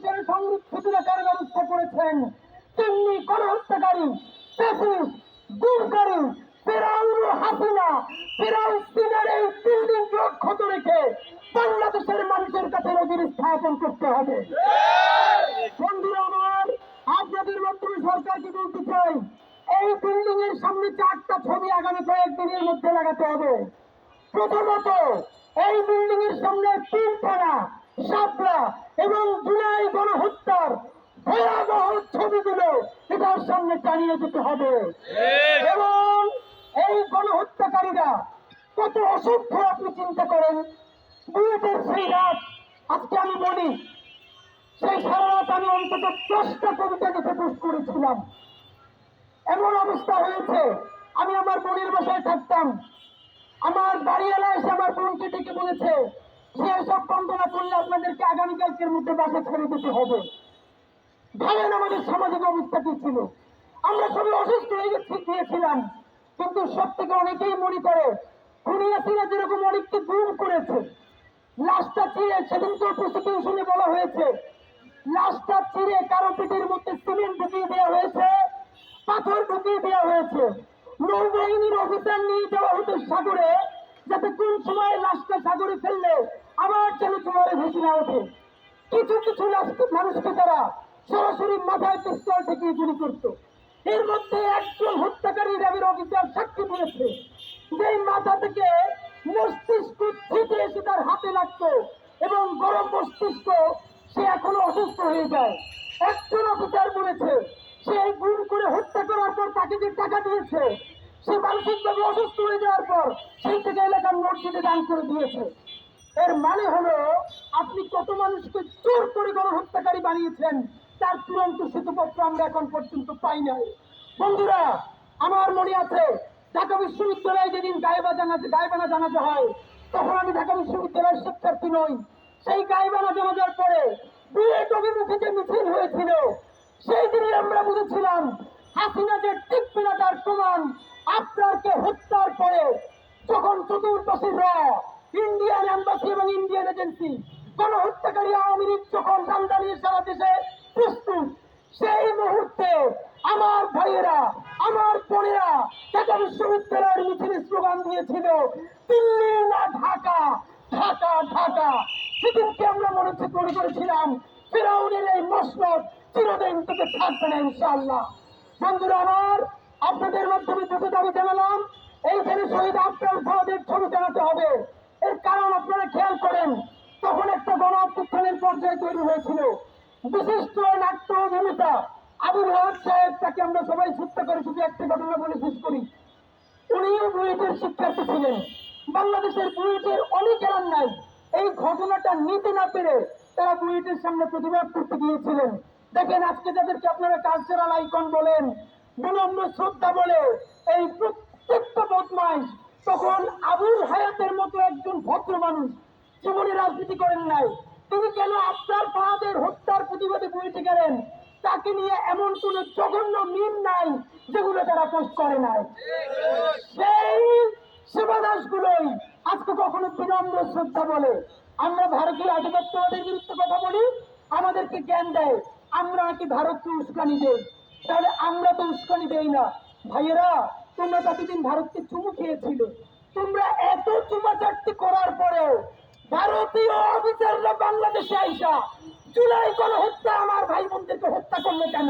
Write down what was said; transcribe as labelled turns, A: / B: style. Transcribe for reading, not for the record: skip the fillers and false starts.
A: বাংলাদেশের সংরক্ষিত রাখার ব্যবস্থা করেছেন তেমনি গণহত্যাকারী, ফ্যাসিস্ট, গুমকারী ফিরআউন ও হাসিনা, ফিলিস্তিনের এই বিল্ডিংকে অক্ষত রেখে বাংলাদেশের মানুষের কাছে নজির স্থাপন করতে হবে। বন্ধুরা আমার, আপনাদের মাধ্যমে সরকারকে বলতে চাই, এই বিল্ডিং এর সামনে 4টা ছবি আগামী কয়েকদিনের মধ্যে লাগাতে হবে। প্রথমত, এই বিল্ডিং এর সামনে পিলখানা, শাপলা এবং জুলাই গণহত্যার ভয়াবহ ছবিগুলো এটার সামনে টানিয়ে দিতে হবে। এবং এই গণহত্যাকারীরা কত অসভ্য আপনি চিন্তা করেন। বুয়েটের সেই রাত, আজকে আমি বলি, সেই সারা রাত আমি অন্তত 10টা কবিতা লিখে পোস্ট করেছিলাম। এমন অবস্থা হয়েছে, আমি আমার বোনের বাসায় থাকতাম, আমার বাড়িওয়ালা এসে আমার বোনকে ডেকে বলেছে সে এসব বন্ধ না করলে আপনাদেরকে আগামীকালকের মধ্যে বাসা ছেড়ে দিতে হবে। ভাবেন আমাদের সামাজিক অবস্থা কি ছিল। আমরা সবাই অসুস্থ হয়ে গিয়েছিলাম, কিন্তু সব থেকে অনেকেই মনে করে খুনি হাসিনা যেরকম অনেককে গুম করেছে, লাশটা চিরে, সেদিন তো প্রসিকিউশনে বলা হয়েছে, লাশটা চিরে কারো পেটের মধ্যে সিমেন্ট ঢুকিয়ে দেওয়া হয়েছে, পাথর ঢুকিয়ে দেওয়া হয়েছে, নৌবাহিনীর অফিসার নিয়ে যাওয়া হতো সাগরে, যাতে কোন সময় লাশটা সাগরে ফেললে আবার যেন জোয়ারে ভেসে না ওঠে। কিছু কিছু মানুষকে তারা সরাসরি মাথায় পিস্তল ঠেকিয়ে গুলি করতো। এর মধ্যে একজন হত্যাকারী র্যাবের অফিসার সাক্ষী দিয়েছে যে মাথা থেকে মস্তিষ্ক ছিটে এসে তার হাতে লাগতো এবং গরম মস্তিষ্ক সে এখনো অসুস্থ হয়ে যায়। একজন অফিসার বলেছে সে গুম করে হত্যা করার পর তাকে যে টাকা দিয়েছে সে মানসিকভাবে অসুস্থ হয়ে যাওয়ার পর সেই থেকে এলাকার মসজিদে দান করে দিয়েছে। এর মানে হলো আপনি কত মানুষকে জোর করে গণহত্যাকারী বানিয়েছেন তার চূড়ান্ত শ্বেতপত্র আমরা এখন পর্যন্ত পাই নাই। বন্ধুরা, আমার মনে আছে ঢাকা বিশ্ববিদ্যালয়ে যেদিন গায়েবানা জানাজা হয়, তখন আমি ঢাকা বিশ্ববিদ্যালয়ের শিক্ষার্থী নই। সেই গায়েবানা জানাজার পরে বুয়েট অভিমুখে যে মিছিল হয়েছিল, সেই দিনই আমরা বুঝেছিলাম হাসিনা যে টিকবে না তার প্রমাণ আপনারকে হত্যার পরে যখন চতুর্পাশে ইন্ডিয়ান এম্বাসি এবং ইন্ডিয়ান এজেন্সি গণহত্যাকারী আওয়ামী লীগ যখন দান্দা নিয়ে সারা দেশে প্রস্তুত, সেই মুহূর্তে আমার ভাইয়েরা, আমার বোনেরা ঢাকা বিশ্ববিদ্যালয়ের মিছিলে স্লোগান দিয়েছিল দিল্লি না ঢাকা, ঢাকা ঢাকা। সেদিনকে আমরা মনে করেছিলাম ফিরআউনের এই মসনদ চিরদিন থেকে থাকবে না ইনশাআল্লাহ। বন্ধুরা আমার, আপনাদের মাধ্যমে দুটো দাবি জানালাম। এইখানে শহীদ আফজাল ফাহাদের ছবি জানাতে হবে। এর কারণ আপনারা খেয়াল করেন, তখন একটা গণ অভ্যুত্থানের পর্যায়ে তৈরি হয়েছিল। বিশিষ্ট নাট্য অভিনেতা আবুল হক সাহেব, তাকে আমরা সবাই হত্যা করে শুধু একটা ঘটনা বলে শেষ করি। উনিও বুয়েটের শিক্ষার্থী ছিলেন। বাংলাদেশের বুয়েটের অনেক নাই এই ঘটনাটা নিতে না পেরে তারা বুয়েটের সামনে প্রতিবাদ করতে গিয়েছিলেন। দেখেন আজকে যাদেরকে আপনারা কালচারাল আইকন বলেন, বিনম্র শ্রদ্ধা বলে, এই প্রত্যেকটা বদমাইশ তখন আবুল হায়াতের মতো একজন ভদ্র মানুষ জীবনে রাজনীতি করেন নাই, তিনি কেন আফজাল ফাহাদের হত্যার প্রতিবাদে বুয়েটে গেলেন? তাকে নিয়ে এমন কোন জঘন্য মিম নাই যেগুলো তারা পোস্ট করে নাই। সেই সেবাদাস গুলোই আজকে কখনো বিনম্র শ্রদ্ধা বলে। আমরা ভারতীয় আধিপত্যবাদের বিরুদ্ধে কথা বলি, আমাদেরকে জ্ঞান দেয়, আমরা নাকি ভারতকে উস্কানি দেই। তাহলে আমরা তো উস্কানি দেই না। ভাইয়েরা, তোমরা প্রতিদিন ভারতকে চুমু খেয়েছিল, তোমরা এত চুমাচাটি করার পরেও ভারতীয় অফিসাররা বাংলাদেশে আইসা জুলাই গণহত্যা আমার ভাই বোনদেরকে হত্যা করলো কেন?